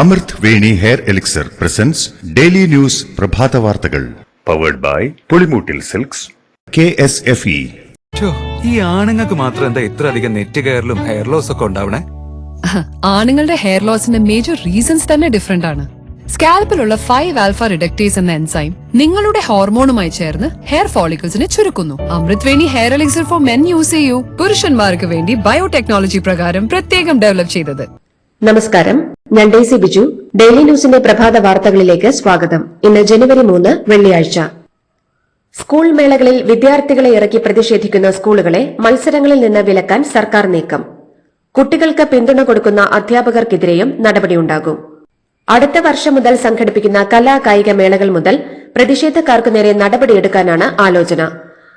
അമൃത് Veni hair elixir presents daily news പ്രഭാത വാർത്തകൾ powered by Pulimoottil silks KSFE. ഈ ആണുങ്ങൾക്ക് മാത്രം എന്താ ഇത്ര അധികം നെറ്റ് കെയറിലും ഹെയർ ലോസ് ഒക്കെ ഉണ്ടാവണേ? ആണുങ്ങളുടെ ഹെയർ ലോസിന്റെ മേജർ റീസൺസ് തന്നെ ഡിഫറെന്റ് ആണ്. സ്കാൽപ്പിലുള്ള 5 ആൽഫ റിഡക്ടേസ് എന്ന എൻസൈം നിങ്ങളുടെ ഹോർമോണുമായി ചേർന്ന് ഹെയർ ഫോളിക്കിൾസിനെ ചുരുക്കുന്നു. Amrit Veni hair elixir for men use ചെയ്യൂ. പുരുഷന്മാർക്ക് വേണ്ടി ബയോടെക്നോളജി പ്രകാരം പ്രത്യേകം ഡെവലപ്പ് ചെയ്തത്. നമസ്കാരം, ഞാൻ ഡേസി ബിജു. ഡെയിലി ന്യൂസിന്റെ പ്രഭാത വാർത്തകളിലേക്ക് സ്വാഗതം. ഇന്ന് ജനുവരി 3 വെള്ളിയാഴ്ച. സ്കൂൾ മേളകളിൽ വിദ്യാർത്ഥികളെ ഇറക്കി പ്രതിഷേധിക്കുന്ന സ്കൂളുകളെ മത്സരങ്ങളിൽ നിന്ന് വിലക്കാൻ സർക്കാർ നീക്കം. കുട്ടികൾക്ക് പിന്തുണ കൊടുക്കുന്ന അധ്യാപകർക്കെതിരെയും നടപടിയുണ്ടാകും. അടുത്ത വർഷം മുതൽ സംഘടിപ്പിക്കുന്ന കലാ കായിക മേളകൾ മുതൽ പ്രതിഷേധക്കാർക്കു നേരെ നടപടിയെടുക്കാനാണ് ആലോചന.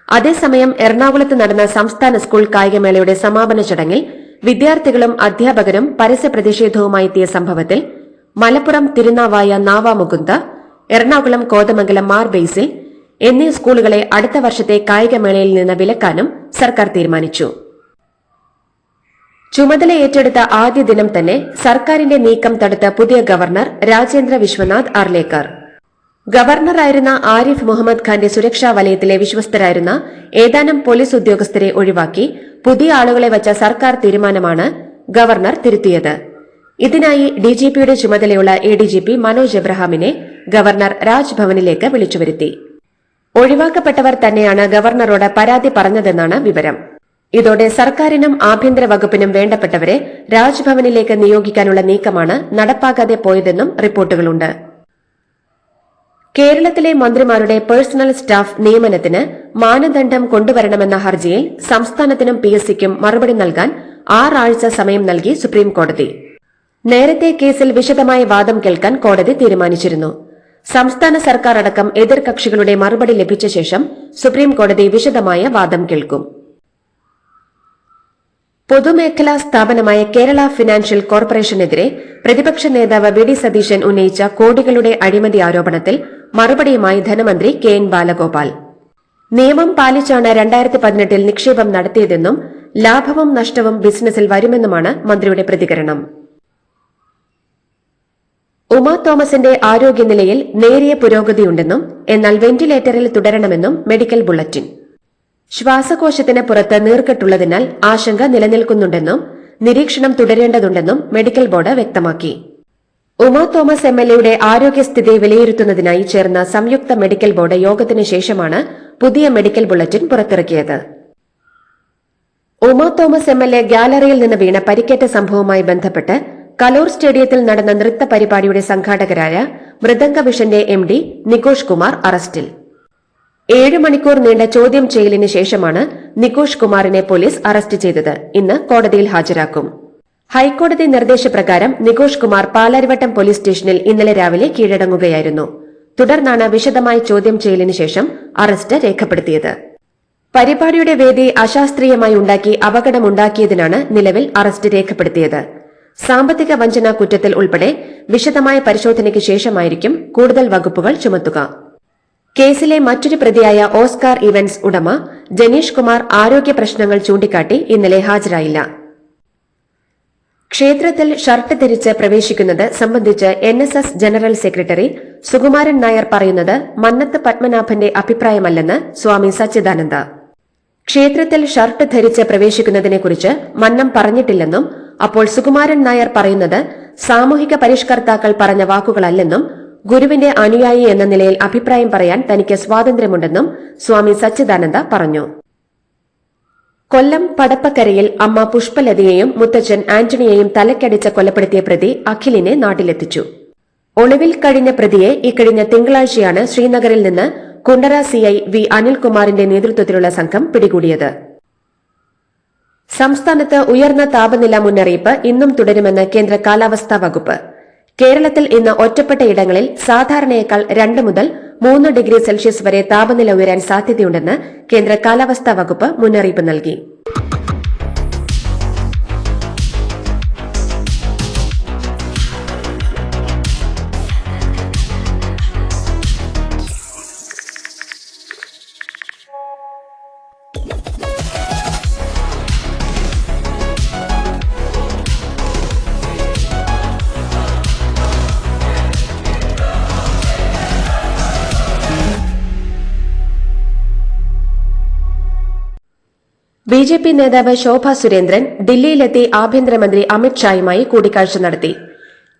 അതേസമയം എറണാകുളത്ത് നടന്ന സംസ്ഥാന സ്കൂൾ കായികമേളയുടെ സമാപന ചടങ്ങിൽ വിദ്യാർത്ഥികളും അധ്യാപകരും പരസ്യ പ്രതിഷേധവുമായി എത്തിയ സംഭവത്തിൽ മലപ്പുറം തിരുനാവായ നാവാമുകുന്ദ, എറണാകുളം കോതമംഗലം മാർ ബേസിൽ എന്നീ സ്കൂളുകളെ അടുത്ത വർഷത്തെ കായികമേളയിൽ നിന്ന് വിലക്കാനും സർക്കാർ തീരുമാനിച്ചു. ചുമതല ഏറ്റെടുത്ത ആദ്യ ദിനം തന്നെ സർക്കാരിന്റെ നീക്കം തടുത്ത പുതിയ ഗവർണർ രാജേന്ദ്ര വിശ്വനാഥ് അർലേക്കർ. ഗവർണറായിരുന്ന ആരിഫ് മുഹമ്മദ് ഖാന്റെ സുരക്ഷാ വലയത്തിലെ വിശ്വസ്തരായിരുന്ന ഏതാനും പോലീസ് ഉദ്യോഗസ്ഥരെ ഒഴിവാക്കി പുതിയ ആളുകളെ വച്ച സർക്കാർ തീരുമാനമാണ് ഗവർണർ തിരുത്തിയത്. ഇതിനായി ഡിജിപിയുടെ ചുമതലയുള്ള എഡിജിപി മനോജ് എബ്രഹാമിനെ ഗവർണർ രാജ്ഭവനിലേക്ക് വിളിച്ചുവരുത്തി. ഒഴിവാക്കപ്പെട്ടവർ തന്നെയാണ് ഗവർണറോട് പരാതി പറഞ്ഞതെന്നാണ് വിവരം. ഇതോടെ സർക്കാരിനും ആഭ്യന്തര വകുപ്പിനും വേണ്ടപ്പെട്ടവരെ രാജ്ഭവനിലേക്ക് നിയോഗിക്കാനുള്ള നീക്കമാണ് നടപ്പാകാതെ പോയതെന്നും റിപ്പോർട്ടുകളുണ്ട്. കേരളത്തിലെ മന്ത്രിമാരുടെ പേഴ്സണൽ സ്റ്റാഫ് നിയമനത്തിന് മാനദണ്ഡം കൊണ്ടുവരണമെന്ന ഹർജിയിൽ സംസ്ഥാനത്തിനും PSCക്കും മറുപടി നൽകാൻ 6 ആഴ്ച സമയം നൽകി സുപ്രീംകോടതി. നേരത്തെ കേസിൽ വിശദമായ വാദം കേൾക്കാൻ കോടതി തീരുമാനിച്ചിരുന്നു. സംസ്ഥാന സർക്കാർ അടക്കം എതിർകക്ഷികളുടെ മറുപടി ലഭിച്ച ശേഷം സുപ്രീംകോടതി വിശദമായ വാദം കേൾക്കും. പൊതുമേഖലാ സ്ഥാപനമായ കേരള ഫിനാൻഷ്യൽ കോർപ്പറേഷനെതിരെ പ്രതിപക്ഷ നേതാവ് വി.ഡി. സതീശൻ ഉന്നയിച്ച കോടികളുടെ അഴിമതി ആരോപണത്തിൽ മറുപടിയുമായി ധനമന്ത്രി KN ബാലഗോപാൽ. നിയമം പാലിച്ചാണ് 2018 നിക്ഷേപം നടത്തിയതെന്നും ലാഭവും നഷ്ടവും ബിസിനസിൽ വരുമെന്നുമാണ് മന്ത്രിയുടെ പ്രതികരണം. ഉമാ തോമസിന്റെ ആരോഗ്യനിലയിൽ നേരിയ പുരോഗതിയുണ്ടെന്നും എന്നാൽ വെന്റിലേറ്ററിൽ തുടരണമെന്നും മെഡിക്കൽ ബുള്ളറ്റിൻ. ശ്വാസകോശത്തിന് പുറത്ത് നീർക്കെട്ടുള്ളതിനാൽ ആശങ്ക നിലനിൽക്കുന്നുണ്ടെന്നും നിരീക്ഷണം തുടരേണ്ടതുണ്ടെന്നും മെഡിക്കൽ ബോർഡ് വ്യക്തമാക്കി. ഉമാ തോമസ് MLAയുടെ ആരോഗ്യസ്ഥിതി വിലയിരുത്തുന്നതിനായി ചേർന്ന സംയുക്ത മെഡിക്കൽ ബോർഡ് യോഗത്തിനു ശേഷമാണ് പുതിയ മെഡിക്കൽ ബുള്ളറ്റിൻ പുറത്തിറക്കിയത്. ഉമാ തോമസ് MLA ഗ്യാലറിയിൽ നിന്ന് വീണ പരിക്കേറ്റ സംഭവവുമായി ബന്ധപ്പെട്ട് കലൂർ സ്റ്റേഡിയത്തിൽ നടന്ന നൃത്ത പരിപാടിയുടെ സംഘാടകരായ മൃദംഗ വിഷന്റെ MD നികോഷ് കുമാർ അറസ്റ്റിൽ. 7 മണിക്കൂർ നീണ്ട ചോദ്യം ചെയ്യലിന് ശേഷമാണ് നികോഷ് കുമാറിനെ പോലീസ് അറസ്റ്റ് ചെയ്തത്. ഇന്ന് കോടതിയിൽ ഹാജരാക്കും. ഹൈക്കോടതി നിർദ്ദേശപ്രകാരം നികോഷ് കുമാർ പാലാരിവട്ടം പോലീസ് സ്റ്റേഷനിൽ ഇന്നലെ രാവിലെ കീഴടങ്ങുകയായിരുന്നു. തുടർന്നാണ് വിശദമായ ചോദ്യം ചെയ്യലിന് ശേഷം അറസ്റ്റ് രേഖപ്പെടുത്തിയത്. പരിപാടിയുടെ വേദി അശാസ്ത്രീയമായി ഉണ്ടാക്കി അപകടമുണ്ടാക്കിയതിനാണ് നിലവിൽ അറസ്റ്റ് രേഖപ്പെടുത്തിയത്. സാമ്പത്തിക വഞ്ചന കുറ്റത്തിൽ ഉൾപ്പെടെ വിശദമായ പരിശോധനയ്ക്ക് ശേഷമായിരിക്കും കൂടുതൽ വകുപ്പുകൾ ചുമത്തുക. കേസിലെ മറ്റൊരു പ്രതിയായ ഓസ്കാർ ഇവന്റ്സ് ഉടമ ജനീഷ് കുമാർ ആരോഗ്യ പ്രശ്നങ്ങൾ ചൂണ്ടിക്കാട്ടി ഇന്നലെ ഹാജരായില്ല. ക്ഷേത്രത്തിൽ ഷർട്ട് ധരിച്ച് പ്രവേശിക്കുന്നത് സംബന്ധിച്ച് NSS general secretary Sukumaran Nair പറയുന്നത് മന്നത്ത് പത്മനാഭന്റെ അഭിപ്രായമല്ലെന്ന് സ്വാമി സച്ചിദാനന്ദ. ക്ഷേത്രത്തിൽ ഷർട്ട് ധരിച്ച് പ്രവേശിക്കുന്നതിനെക്കുറിച്ച് മന്നം പറഞ്ഞിട്ടില്ലെന്നും അപ്പോൾ സുകുമാരൻ നായർ പറയുന്നത് സാമൂഹിക പരിഷ്കർത്താക്കൾ പറഞ്ഞ വാക്കുകളല്ലെന്നും ഗുരുവിന്റെ അനുയായി എന്ന നിലയിൽ അഭിപ്രായം പറയാൻ തനിക്ക് സ്വാതന്ത്ര്യമുണ്ടെന്നും സ്വാമി സച്ചിദാനന്ദ പറഞ്ഞു. കൊല്ലം പടപ്പക്കരയിൽ അമ്മ പുഷ്പലതയെയും മുത്തച്ഛൻ ആന്റണിയെയും തലക്കടിച്ച് കൊലപ്പെടുത്തിയ പ്രതി അഖിലിനെ നാട്ടിലെത്തിച്ചു. ഒളിവിൽ കഴിഞ്ഞ പ്രതിയെ ഇക്കഴിഞ്ഞ തിങ്കളാഴ്ചയാണ് ശ്രീനഗറിൽ നിന്ന് കുണ്ടറ CI V അനിൽകുമാറിന്റെ നേതൃത്വത്തിലുള്ള സംഘം പിടികൂടിയത്. സംസ്ഥാനത്ത് ഉയർന്ന താപനില മുന്നറിയിപ്പ് ഇന്നും തുടരുമെന്ന് കേന്ദ്ര കാലാവസ്ഥാ വകുപ്പ്. കേരളത്തിൽ ഇന്ന് ഒറ്റപ്പെട്ട ഇടങ്ങളിൽ സാധാരണയേക്കാൾ 2 മുതൽ 3 ഡിഗ്രി സെൽഷ്യസ് വരെ താപനില ഉയരാൻ സാധ്യതയുണ്ടെന്ന് കേന്ദ്ര കാലാവസ്ഥാ വകുപ്പ് മുന്നറിയിപ്പ് നൽകി. ബിജെപി നേതാവ് ശോഭാ സുരേന്ദ്രൻ ദില്ലിയിലെത്തി ആഭ്യന്തരമന്ത്രി അമിത് ഷായുമായി കൂടിക്കാഴ്ച നടത്തി.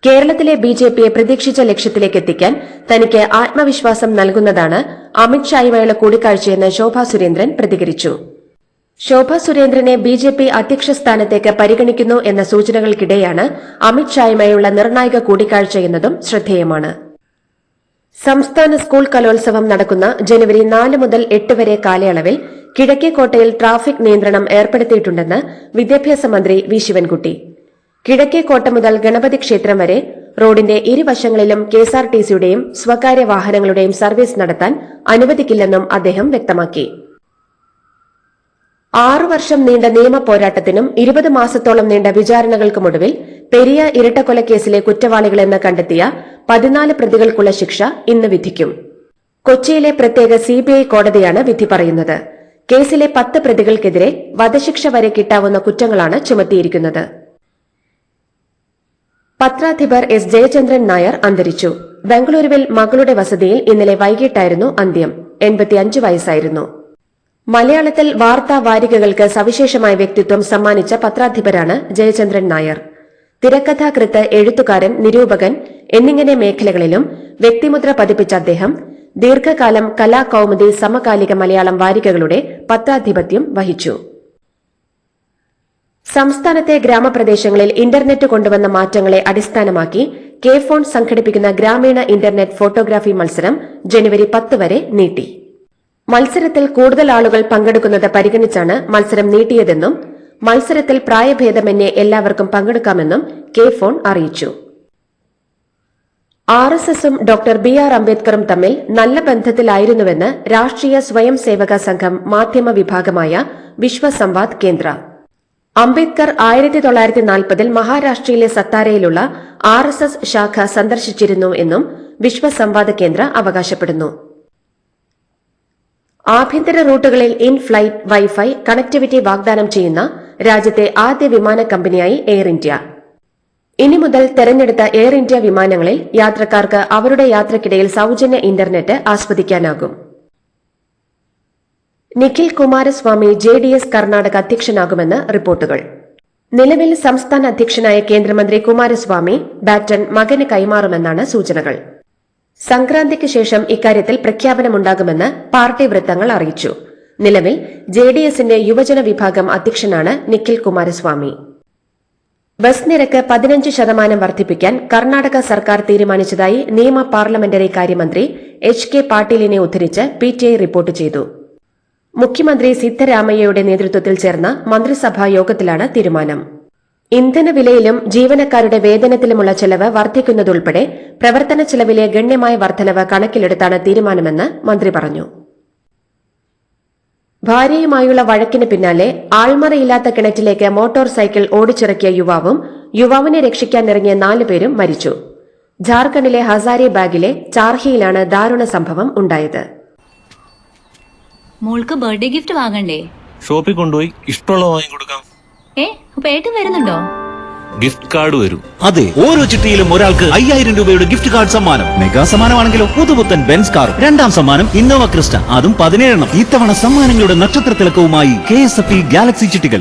കേരളത്തിലെ ബിജെപിയെ പ്രതീക്ഷിച്ച ലക്ഷ്യത്തിലേക്ക് എത്തിക്കാൻ തനിക്ക് ആത്മവിശ്വാസം നൽകുന്നതാണ് അമിത് ഷായുമായുള്ള കൂടിക്കാഴ്ചയെന്ന് ശോഭാ സുരേന്ദ്രൻ പ്രതികരിച്ചു. ശോഭാ സുരേന്ദ്രനെ ബിജെപി അധ്യക്ഷ സ്ഥാനത്തേക്ക് പരിഗണിക്കുന്നു എന്ന സൂചനകൾക്കിടെയാണ് അമിത് ഷായുമായുള്ള നിർണായക കൂടിക്കാഴ്ചയെന്നതും ശ്രദ്ധേയമാണ്. സംസ്ഥാന സ്കൂൾ കലോത്സവം നടക്കുന്ന ജനുവരി 4 മുതൽ 8 വരെ കാലയളവിൽ കിഴക്കേക്കോട്ടയിൽ ട്രാഫിക് നിയന്ത്രണം ഏർപ്പെടുത്തിയിട്ടുണ്ടെന്ന് വിദ്യാഭ്യാസ മന്ത്രി വി ശിവൻകുട്ടി. കിഴക്കേക്കോട്ട മുതൽ ഗണപതി ക്ഷേത്രം വരെ റോഡിന്റെ ഇരുവശങ്ങളിലും കെഎസ്ആർടിസിയുടെയും സ്വകാര്യ വാഹനങ്ങളുടെയും സർവീസ് നടത്താൻ അനുവദിക്കില്ലെന്നും അദ്ദേഹം വ്യക്തമാക്കി. 6 വർഷം നീണ്ട നിയമ പോരാട്ടത്തിനും 20 മാസത്തോളം നീണ്ട വിചാരണകൾക്കുമൊടുവിൽ പെരിയ ഇരട്ടക്കൊലക്കേസിലെ കുറ്റവാളികളെന്ന് കണ്ടെത്തിയ 14 പ്രതികൾക്കുള്ള ശിക്ഷ ഇന്ന് വിധിക്കും. കൊച്ചിയിലെ പ്രത്യേക സിബിഐ കോടതിയാണ് വിധി പറയുന്നത്. കേസിലെ 10 പ്രതികൾക്കെതിരെ വധശിക്ഷ വരെ കിട്ടാവുന്ന കുറ്റങ്ങളാണ് ചുമത്തിയിരിക്കുന്നത്. പത്രാധിപർ എസ് ജയചന്ദ്രൻ നായർ അന്തരിച്ചു. ബംഗളൂരുവിൽ മകളുടെ വസതിയിൽ ഇന്നലെ വൈകിട്ടായിരുന്നു അന്ത്യം. 85 വയസ്സായിരുന്നു. മലയാളത്തിൽ വാർത്താ വാരികകൾക്ക് സവിശേഷമായ വ്യക്തിത്വം സമ്മാനിച്ച പത്രാധിപരാണ് ജയചന്ദ്രൻ നായർ. തിരക്കഥാകൃത്ത്, എഴുത്തുകാരൻ, നിരൂപകൻ എന്നിങ്ങനെ മേഖലകളിലും വ്യക്തിമുദ്ര പതിപ്പിച്ച അദ്ദേഹം ദീർഘകാലം കലാകൗമുദി, സമകാലിക മലയാളം വാരികകളുടെ പത്രാധിപത്യം വഹിച്ചു. സംസ്ഥാനത്തെ ഗ്രാമപ്രദേശങ്ങളിൽ ഇന്റർനെറ്റ് കൊണ്ടുവന്ന മാറ്റങ്ങളെ അടിസ്ഥാനമാക്കി കെ ഫോൺ സംഘടിപ്പിക്കുന്ന ഗ്രാമീണ ഇന്റർനെറ്റ് ഫോട്ടോഗ്രാഫി മത്സരം ജനുവരി 10 വരെ നീട്ടി. മത്സരത്തിൽ കൂടുതൽ ആളുകൾ പങ്കെടുക്കുന്നത് പരിഗണിച്ചാണ് മത്സരം നീട്ടിയതെന്നും മത്സരത്തിൽ പ്രായഭേദമന്യേ എല്ലാവർക്കും പങ്കെടുക്കാമെന്നും കെ ഫോൺ അറിയിച്ചു. RSSും ഡോക്ടർ BR അംബേദ്കറും തമ്മിൽ നല്ല ബന്ധത്തിലായിരുന്നുവെന്ന് രാഷ്ട്രീയ സ്വയം സേവക സംഘം മാധ്യമ വിഭാഗമായ വിശ്വസംവാദ് കേന്ദ്ര. അംബേദ്കർ 1940-ൽ മഹാരാഷ്ട്രയിലെ സത്താരയിലുള്ള RSS ശാഖ സന്ദർശിച്ചിരുന്നു എന്നും വിശ്വസംവാദ് കേന്ദ്ര അവകാശപ്പെടുന്നു. ആഭ്യന്തര റൂട്ടുകളിൽ ഇൻ ഫ്ലൈറ്റ് വൈഫൈ കണക്ടിവിറ്റി വാഗ്ദാനം ചെയ്യുന്ന രാജ്യത്തെ ആദ്യ വിമാന കമ്പനിയായി എയർ ഇന്ത്യ. ഇനി മുതൽ തെരഞ്ഞെടുത്ത എയർ ഇന്ത്യ വിമാനങ്ങളിൽ യാത്രക്കാർക്ക് അവരുടെ യാത്രക്കിടയിൽ സൌജന്യ ഇന്റർനെറ്റ് ആസ്വദിക്കാനാകും. നിഖിൽ കുമാരസ്വാമി JDS കർണാടക അധ്യക്ഷനാകുമെന്ന് റിപ്പോർട്ടുകൾ. നിലവിൽ സംസ്ഥാന അധ്യക്ഷനായ കേന്ദ്രമന്ത്രി കുമാരസ്വാമി ബാറ്റൺ മകന് കൈമാറുമെന്നാണ് സൂചനകൾ. സംക്രാന്തിക്ക് ശേഷം ഇക്കാര്യത്തിൽ പ്രഖ്യാപനമുണ്ടാകുമെന്ന് പാർട്ടി വൃത്തങ്ങൾ അറിയിച്ചു. നിലവിൽ JDSന്റെ യുവജന വിഭാഗം അധ്യക്ഷനാണ് നിഖിൽ കുമാരസ്വാമി. ബസ് നിരക്ക് 15% വർദ്ധിപ്പിക്കാൻ കർണാടക സർക്കാർ തീരുമാനിച്ചതായി നിയമ പാർലമെന്ററി കാര്യമന്ത്രി HK പാട്ടീലിനെ ഉദ്ധരിച്ച് PTI റിപ്പോർട്ട് ചെയ്തു. മുഖ്യമന്ത്രി സിദ്ധരാമയ്യയുടെ നേതൃത്വത്തിൽ ചേർന്ന മന്ത്രിസഭാ യോഗത്തിലാണ് തീരുമാനം. ഇന്ധനവിലയിലും ജീവനക്കാരുടെ വേതനത്തിലുമുള്ള ചെലവ് വർദ്ധിക്കുന്നതുൾപ്പെടെ പ്രവർത്തന ചെലവിലെ ഗണ്യമായ വർധനവ് കണക്കിലെടുത്താണ് തീരുമാനമെന്ന് മന്ത്രി പറഞ്ഞു. ഭാര്യയുമായുള്ള വഴക്കിന് പിന്നാലെ ആൾമറയില്ലാത്ത കിണറ്റിലേക്ക് മോട്ടോർ സൈക്കിൾ ഓടിച്ചിറക്കിയ യുവാവിനെ രക്ഷിക്കാനിറങ്ങിയ 4 പേരും മരിച്ചു. ജാർഖണ്ഡിലെ ഹസാരിബാഗിലെ ചാർഹിയിലാണ് ദാരുണ സംഭവം ഉണ്ടായത്. മോൾക്ക് ബർത്ത്ഡേ ഗിഫ്റ്റ് വാങ്ങണ്ടേ? ഷോപ്പിൽ കൊണ്ടുപോയി ഇഷ്ടമുള്ള വാങ്ങിക്കൊടുക്കാം. അപ്പൊ ഏട്ടൻ വരുന്നുണ്ടോ? ഗിഫ്റ്റ് കാർഡ് വരും. അതെ, ഓരോ ചിട്ടിയിലും ഒരാൾക്ക് 5000 രൂപയുടെ ഗിഫ്റ്റ് കാർഡ് സമ്മാനം. മെഗാ സമ്മാനമാണെങ്കിലോ പുതുപുത്തൻ ബെൻസ് കാറും. 2ാം സമ്മാനം ഇന്നോവ ക്രിസ്റ്റ, അതും 17 ഇത്തവണ സമ്മാനങ്ങളുടെ നക്ഷത്രത്തിലക്കവുമായി KSFE ഗാലക്സി ചിട്ടികൾ.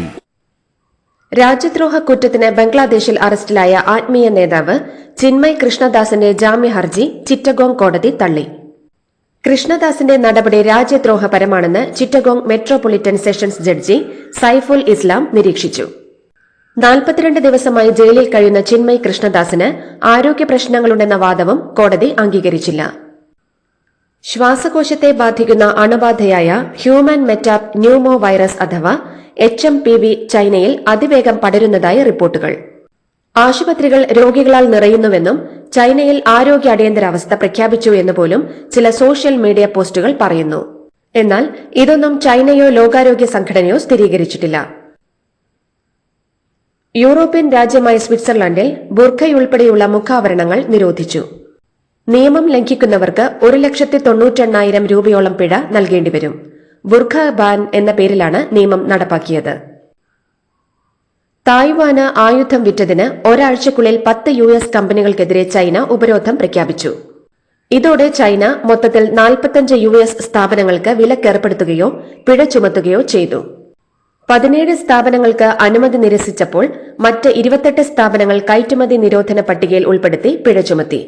രാജ്യദ്രോഹ കുറ്റത്തിന് ബംഗ്ലാദേശിൽ അറസ്റ്റിലായ ആത്മീയ നേതാവ് ചിന്മയ് കൃഷ്ണദാസിന്റെ ജാമ്യ ഹർജി ചിറ്റഗോങ് കോടതി തള്ളി. കൃഷ്ണദാസിന്റെ നടപടി രാജ്യദ്രോഹപരമാണെന്ന് ചിറ്റഗോങ് മെട്രോപൊളിറ്റൻ സെഷൻസ് ജഡ്ജി സൈഫുൽ ഇസ്ലാം നിരീക്ഷിച്ചു. 42 ദിവസമായി ജയിലിൽ കഴിയുന്ന ചിന്മയ് കൃഷ്ണദാസിന് ആരോഗ്യ പ്രശ്നങ്ങളുണ്ടെന്ന വാദവും കോടതി അംഗീകരിച്ചില്ല. ശ്വാസകോശത്തെ ബാധിക്കുന്ന അണുബാധയായ ഹ്യൂമൻ മെറ്റാപ് ന്യൂമോ വൈറസ് അഥവാ HMPV ചൈനയിൽ അതിവേഗം പടരുന്നതായി റിപ്പോർട്ടുകൾ. ആശുപത്രികൾ രോഗികളാൽ നിറയുന്നുവെന്നും ചൈനയിൽ ആരോഗ്യ അടിയന്തരാവസ്ഥ പ്രഖ്യാപിച്ചു എന്നുപോലും ചില സോഷ്യൽ മീഡിയ പോസ്റ്റുകൾ പറയുന്നു. എന്നാൽ ഇതൊന്നും ചൈനയോ ലോകാരോഗ്യ സംഘടനയോ സ്ഥിരീകരിച്ചിട്ടില്ല. യൂറോപ്യൻ രാജ്യമായ സ്വിറ്റ്സർലൻഡിൽ ബുർഖയുൾപ്പെടെയുള്ള മുഖാവരണങ്ങൾ നിരോധിച്ചു. നിയമം ലംഘിക്കുന്നവർക്ക് 1,98,000 രൂപയോളം പിഴ നൽകേണ്ടിവരും. ബുർഖ ബാൻ എന്ന പേരിലാണ് നിയമം നടപ്പാക്കിയത്. തായ്വാന് ആയുധം വിറ്റതിന് ഒരാഴ്ചക്കുള്ളിൽ 10 US കമ്പനികൾക്കെതിരെ ചൈന ഉപരോധം പ്രഖ്യാപിച്ചു. ഇതോടെ ചൈന മൊത്തത്തിൽ 45 US സ്ഥാപനങ്ങൾക്ക് വിലക്കേർപ്പെടുത്തുകയോ പിഴ ചുമത്തുകയോ ചെയ്തു. 17 സ്ഥാപനങ്ങൾക്ക് അനുമതി നിരസിച്ചപ്പോൾ മറ്റ് 28 സ്ഥാപനങ്ങൾ കയറ്റുമതി നിരോധന പട്ടികയിൽ ഉൾപ്പെടുത്തി പിഴ ചുമത്തി.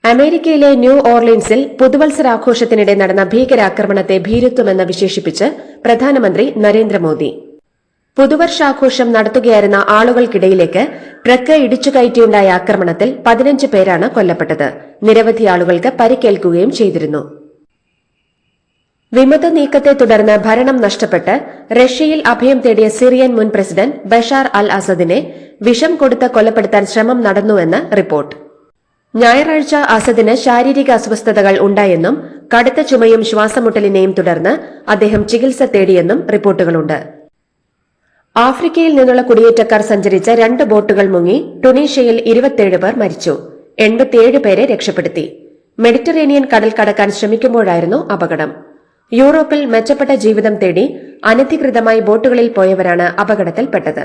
അമേരിക്കയിലെ ന്യൂ ഓർലീൻസിൽ പുതുവത്സരാഘോഷത്തിനിടെ നടന്ന ഭീകരാക്രമണത്തെ ഭീരുത്വമെന്ന് വിശേഷിപ്പിച്ച് പ്രധാനമന്ത്രി നരേന്ദ്രമോദി. പുതുവർഷാഘോഷം നടത്തുകയായിരുന്ന ആളുകൾക്കിടയിലേക്ക് ട്രക്ക് ഇടിച്ചുകയറ്റിയുണ്ടായ ആക്രമണത്തിൽ 15 പേരാണ് കൊല്ലപ്പെട്ടത്. നിരവധി ആളുകൾക്ക് പരിക്കേൽക്കുകയും ചെയ്തിരുന്നു. വിമത നീക്കത്തെ തുടർന്ന് ഭരണം നഷ്ടപ്പെട്ട് റഷ്യയിൽ അഭയം തേടിയ സിറിയൻ മുൻ പ്രസിഡന്റ് ബഷാർ അൽ അസദിനെ വിഷം കൊടുത്ത് കൊലപ്പെടുത്താൻ ശ്രമം നടന്നുവെന്ന് റിപ്പോർട്ട്. ഞായറാഴ്ച അസദിന് ശാരീരിക അസ്വസ്ഥതകൾ ഉണ്ടായെന്നും കടുത്ത ചുമയും ശ്വാസമുട്ടലിനെയും തുടർന്ന് അദ്ദേഹം ചികിത്സ തേടിയെന്നും റിപ്പോർട്ടുകളുണ്ട്. ആഫ്രിക്കയിൽ നിന്നുള്ള കുടിയേറ്റക്കാർ സഞ്ചരിച്ച 2 ബോട്ടുകൾ മുങ്ങി ടുണീഷ്യയിൽ 27 പേർ മരിച്ചു. 87 പേരെ രക്ഷപ്പെടുത്തി. മെഡിറ്ററേനിയൻ കടൽ കടക്കാൻ ശ്രമിക്കുമ്പോഴായിരുന്നു അപകടം. യൂറോപ്പിൽ മെച്ചപ്പെട്ട ജീവിതം തേടി അനധികൃതമായി ബോട്ടുകളിൽ പോയവരാണ് അപകടത്തിൽപ്പെട്ടത്.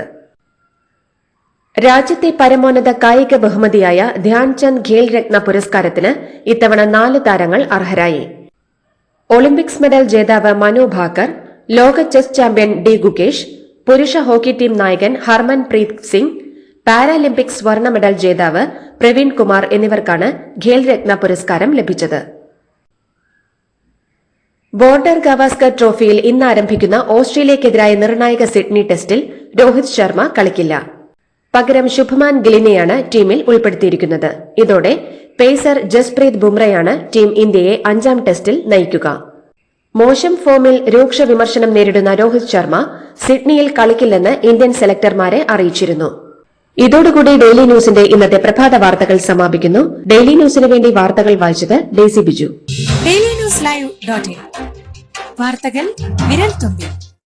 രാജ്യത്തെ പരമോന്നത കായിക ബഹുമതിയായ ധ്യാൻചന്ദ് ഖേൽ രത്ന പുരസ്കാരത്തിന് ഇത്തവണ 4 താരങ്ങൾ അർഹരായി. ഒളിമ്പിക്സ് മെഡൽ ജേതാവ് മനു ഭാക്കർ, ലോക ചെസ് ചാമ്പ്യൻ ഡി ഗുകേഷ്, പുരുഷ ഹോക്കി ടീം നായകൻ ഹർമൻ പ്രീത് സിംഗ്, പാരാലിമ്പിക്സ് സ്വർണ്ണ മെഡൽ ജേതാവ് പ്രവീൺ കുമാർ എന്നിവർക്കാണ് ഖേൽ രത്ന പുരസ്കാരം ലഭിച്ചത്. ബോർഡർ ഗവാസ്കർ ട്രോഫിയിൽ ഇന്ന് ആരംഭിക്കുന്ന ഓസ്ട്രേലിയക്കെതിരായ നിർണായക സിഡ്നി ടെസ്റ്റിൽ രോഹിത് ശർമ്മ കളിക്കില്ല. പകരം ശുഭ്മാൻ ഗില്ലിനെയാണ് ടീമിൽ ഉൾപ്പെടുത്തിയിരിക്കുന്നത്. ഇതോടെ പേസർ ജസ്പ്രീത് ബുംറയാണ് ടീം ഇന്ത്യയെ 5ാം ടെസ്റ്റിൽ നയിക്കുക. മോശം ഫോമിൽ രൂക്ഷ വിമർശനം നേരിടുന്ന രോഹിത് ശർമ്മ സിഡ്നിയിൽ കളിക്കില്ലെന്ന് ഇന്ത്യൻ സെലക്ടർമാരെ അറിയിച്ചിരുന്നു. ഇതോടുകൂടി ഡെയിലി ന്യൂസിന്റെ ഇന്നത്തെ പ്രഭാത വാർത്തകൾ സമാപിക്കുന്നു. ഡെയിലി ന്യൂസിന് വേണ്ടി വാർത്തകൾ വായിച്ചത് Daisy Biju. Daily news live .in വാർത്തകൾ വിരൽ തുമ്പിൽ.